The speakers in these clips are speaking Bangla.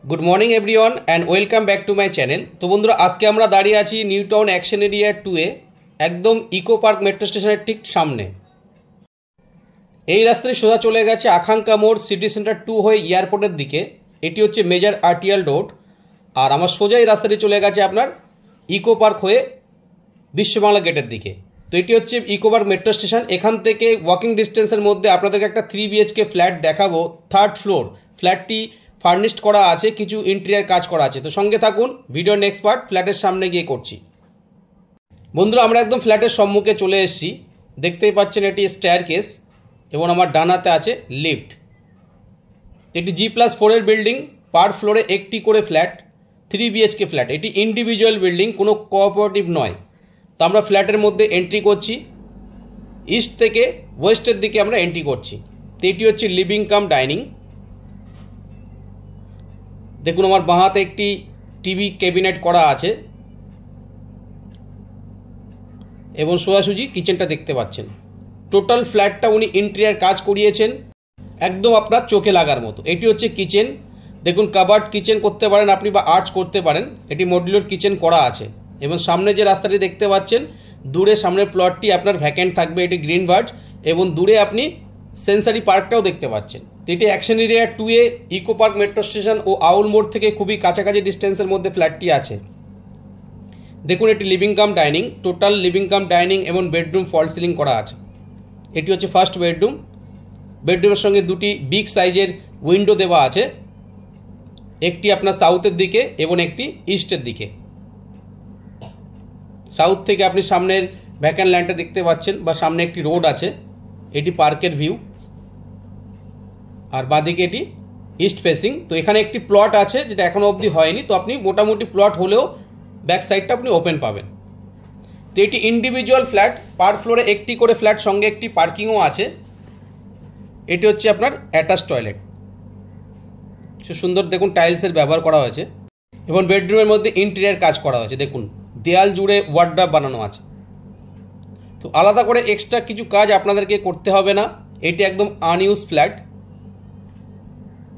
Good morning everyone and welcome back to my channel. तो बंधुरा आज के আমরা দাঁড়িয়ে আছি নিউ টাউন অ্যাকশন এরিয়া 2 এ একদম ইকো পার্ক মেট্রো স্টেশনের ঠিক সামনে। এই রাস্তায় সোজা চলে গেছে আকাঙ্ক্ষা মোড় সিটি সেন্টার 2 হয়ে এয়ারপোর্টের দিকে। এটি হচ্ছে মেজর আরটিএল রোড। আর আমার সোজা এই রাস্তাটি চলে গেছে আপনার ইকো পার্ক হয়ে বিশ্ববাংলা গেটের দিকে। তো এটি হচ্ছে ইকো পার্ক মেট্রো স্টেশন। এখান থেকে ওয়াকিং ডিস্টেন্সের মধ্যে আপনাদেরকে একটা 3 BHK ফ্ল্যাট দেখাবো। 3rd ফ্লোর ফ্ল্যাটটি ফার্নিশড করা আছে, কিছু ইন্টেরিয়র কাজ করা আছে। তো সঙ্গে থাকুন, ভিডিওর নেক্সট পার্ট ফ্ল্যাটের সামনে গিয়ে করছি। বন্ধুরা আমরা একদম ফ্ল্যাটের সম্মুখে চলে এসেছি। দেখতেই পাচ্ছেন এটি স্টেয়ারকেস এবং আমার ডান হাতে আছে লিফট। এটি G+4 এর বিল্ডিং, পার ফ্লোরে একটি করে ফ্ল্যাট, 3 BHK ফ্ল্যাট। এটি ইন্ডিভিজুয়াল বিল্ডিং, কোনো কোঅপারেটিভ নয়। তো আমরা ফ্ল্যাটের মধ্যে এন্ট্রি করছি, ইস্ট থেকে ওয়েস্টের দিকে আমরা এন্ট্রি করছি। তো এটি হচ্ছে লিভিং কাম ডাইনিং। দেখুন আমার বাঁ হাতে একটি টিভি ক্যাবিনেট করা আছে এবং সোজাসুজি কিচেনটা দেখতে পাচ্ছেন। টোটাল ফ্ল্যাটটা উনি ইন্টেরিয়র কাজ করিয়েছেন একদম আপনার চোখে লাগার মতো। এটি হচ্ছে কিচেন। দেখুন কাবার্ড কিচেন করতে পারেন আপনি বা আর্চ করতে পারেন। এটি মডুলার কিচেন করা আছে এবং সামনে যে রাস্তাটি দেখতে পাচ্ছেন দূরে সামনের প্লটটি আপনার ভ্যাকেন্ট থাকবে, এটি গ্রিন বার্ড, এবং দূরে আপনি সেন্সারি পার্কটাও দেখতে পাচ্ছেন। তো এটি অ্যাকশন এরিয়া 2 এ ইকো পার্ক মেট্রো স্টেশন ও আউল মোড় থেকে খুবই কাছাকাছি ডিস্টেন্সের মধ্যে ফ্ল্যাটটি আছে। দেখুন এটি living cum dining, total living cum dining এবং বেডরুম ফল সিলিং করা আছে। এটি হচ্ছে ফার্স্ট বেডরুম। বেডরুমের সঙ্গে দুটি বিগ সাইজের উইন্ডো দেওয়া আছে, একটি আপনার সাউথের দিকে এবং একটি ইস্টের দিকে। সাউথ থেকে আপনি সামনের ভ্যাকেন্ট ল্যান্ডটা দেখতে পাচ্ছেন বা সামনে একটি রোড আছে, এটি পার্কের ভিউ। আর বাদিকে এটি ইস্ট ফেসিং। তো এখানে একটি প্লট আছে যেটা এখনো অবধি হয়নি, তো আপনি মোটামুটি প্লট হলেও ব্যাক সাইডটা আপনি ওপেন পাবেন। তো এটি ইন্ডিভিজুয়াল ফ্ল্যাট, পার ফ্লোরে একটি করে ফ্ল্যাট, সঙ্গে একটি পার্কিংও আছে। এটি হচ্ছে আপনার অ্যাটাচ টয়লেট, সুন্দর দেখুন টাইলসের ব্যবহার করা হয়েছে এবং বেডরুমের মধ্যে ইন্টেরিয়র কাজ করা হয়েছে। দেখুন দেয়াল জুড়ে ওয়ার্ড্রপ বানানো আছে। তো আলাদা করে এক্সট্রা কিছু কাজ আপনাদেরকে করতে হবে না। এটি একদম আনইউজ ফ্ল্যাট।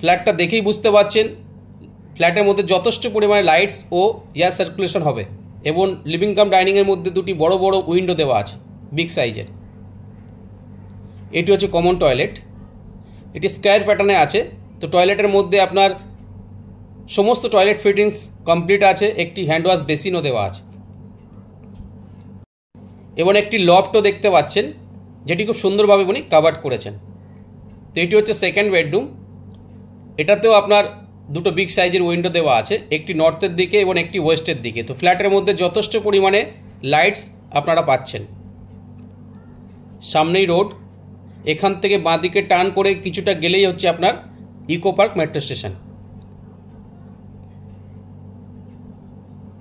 ফ্ল্যাটটা দেখেই বুঝতে পারছেন ফ্ল্যাটের মধ্যে যথেষ্ট পরিমাণে লাইটস ও এয়ার সার্কুলেশন হবে এবং লিভিং কাম ডাইনিংয়ের মধ্যে দুটি বড় বড় উইন্ডো দেওয়া আছে বিগ সাইজের। এটি হচ্ছে কমন টয়লেট, এটি স্কোয়ার প্যাটার্নে আছে। তো টয়লেটের মধ্যে আপনার সমস্ত টয়লেট ফিটিংস কমপ্লিট আছে, একটি হ্যান্ড ওয়াশ বেসিনও দেওয়া আছে এবং একটি লফটও দেখতে পাচ্ছেন যেটি খুব সুন্দরভাবে উনি কাভার্ড করেছেন। তো এটি হচ্ছে সেকেন্ড বেডরুম। এটাতেও আপনার দুটো বিগ সাইজের উইন্ডো দেওয়া আছে, একটি নর্থের দিকে এবং একটি ওয়েস্টের দিকে। তো ফ্ল্যাটের মধ্যে যথেষ্ট পরিমাণে লাইটস আপনারা পাচ্ছেন। সামনেই রোড, এখান থেকে বাঁ দিকে টার্ন করে কিছুটা গেলেই হচ্ছে আপনার ইকো পার্ক মেট্রো স্টেশন।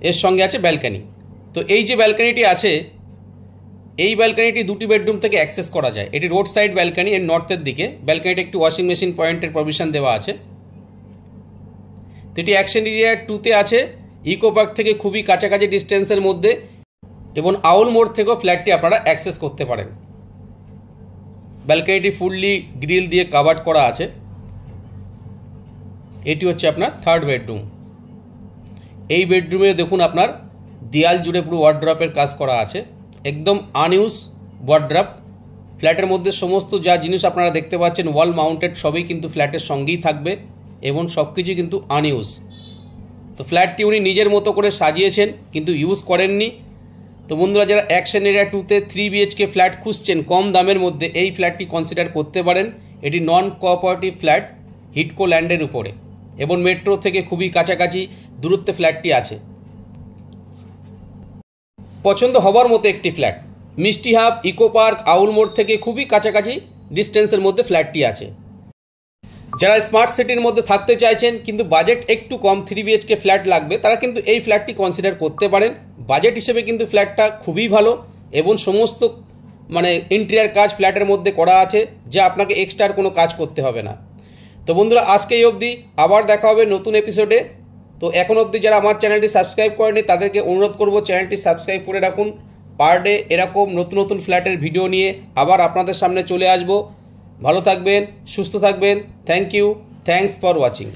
এর সঙ্গে আছে ব্যালকনি। তো এই যে ব্যালকনিটি আছে, এই ব্যালকনিটি দুটি বেডরুম থেকে অ্যাক্সেস করা যায়। এটি রোড সাইড ব্যালকনি, এর নর্থের দিকে। ব্যালকনিতে একটি ওয়াশিং মেশিন পয়েন্টের প্রভিশন দেওয়া আছে। তো এটি অ্যাকশন এরিয়া 2-তে আছে, ইকো পার্ক থেকে খুবই কাছাকাছি ডিস্টেন্সের মধ্যে এবং আউল মোড় থেকেও ফ্ল্যাটটি আপনারা অ্যাক্সেস করতে পারেন। ব্যালকনিটি ফুললি গ্রিল দিয়ে কাভার্ড করা আছে। এটি হচ্ছে আপনার 3rd বেডরুম। এই বেডরুমে দেখুন আপনার দেয়াল জুড়ে পুরো ওয়ার্ড্রপের কাজ করা আছে, একদম আনইউজ ওয়ার্ড্রপ। ফ্ল্যাটের মধ্যে সমস্ত যা জিনিস আপনারা দেখতে পাচ্ছেন ওয়াল মাউন্টেড সবই কিন্তু ফ্ল্যাটের সঙ্গেই থাকবে এবং সব কিছু কিন্তু আনইউজ। তো ফ্ল্যাটটি উনি নিজের মতো করে সাজিয়েছেন কিন্তু ইউজ করেননি। তো বন্ধুরা যারা অ্যাকশন এরিয়া 2-তে 3 BHK ফ্ল্যাট খুঁজছেন কম দামের মধ্যে, এই ফ্ল্যাটটি কনসিডার করতে পারেন। এটি নন কোঅপারেটিভ ফ্ল্যাট হিডকো ল্যান্ডের উপরে এবং মেট্রো থেকে খুবই কাছাকাছি দূরত্বে ফ্ল্যাটটি আছে। পছন্দ হবার মতো একটি ফ্ল্যাট। মিষ্টি হাব, ইকো পার্ক, আউল মোড় থেকে খুবই কাছাকাছি ডিস্টেন্সের মধ্যে ফ্ল্যাটটি আছে। যারা স্মার্ট সিটির মধ্যে থাকতে চাইছেন কিন্তু বাজেট একটু কম, 3 BHK ফ্ল্যাট লাগবে, তারা কিন্তু এই ফ্ল্যাটটি কনসিডার করতে পারেন। বাজেট হিসেবে কিন্তু ফ্ল্যাটটা খুবই ভালো এবং সমস্ত ইন্টেরিয়র কাজ ফ্ল্যাটের মধ্যে করা আছে, যা আপনাকে এক্সট্রা কোনো কাজ করতে হবে না। তো বন্ধুরা আজকে এই অবধি, আবার দেখা হবে নতুন এপিসোডে। তো এখন অবধি যারা আমার চ্যানেলটি সাবস্ক্রাইব করেনি তাদেরকে অনুরোধ করব চ্যানেলটি সাবস্ক্রাইব করে রাখুন। পার ডে এরকম নতুন নতুন ফ্ল্যাটের ভিডিও নিয়ে আবার আপনাদের সামনে চলে আসব। ভালো থাকবেন, সুস্থ থাকবেন। Thank you, thanks for watching.